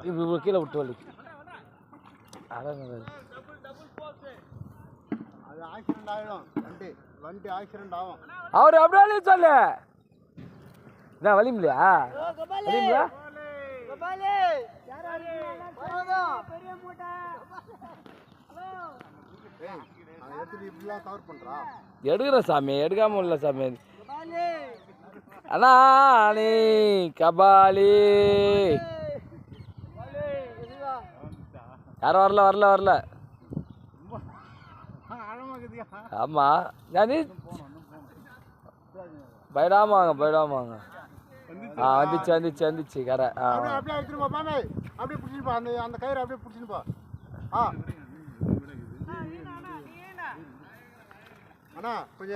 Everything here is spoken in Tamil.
இப்படி கீழே விட்டு வலி அதான் அது ஆக்சிடென்ட் ஆகிடும். வண்டி ஆக்சிடென்ட் ஆகும். அவர் அப்படியே சொல்லு. என்ன வலிமில்லையா? வலிமில்லையா? எடுக்கிறேன் சாமி, எடுக்காம இல்லை சாமி. அண்ணா நீ கபாலி யாரும் வரல. ஆமா நான் போயிடாம வாங்க. வந்துச்சு கரை. அப்படியே எடுத்துட்டு போ, அப்படியே பிடிச்சிட்டு போ. அந்த கயிறு அப்படியே பிடிச்சிட்டு போ. அண்ணா கொஞ்சம்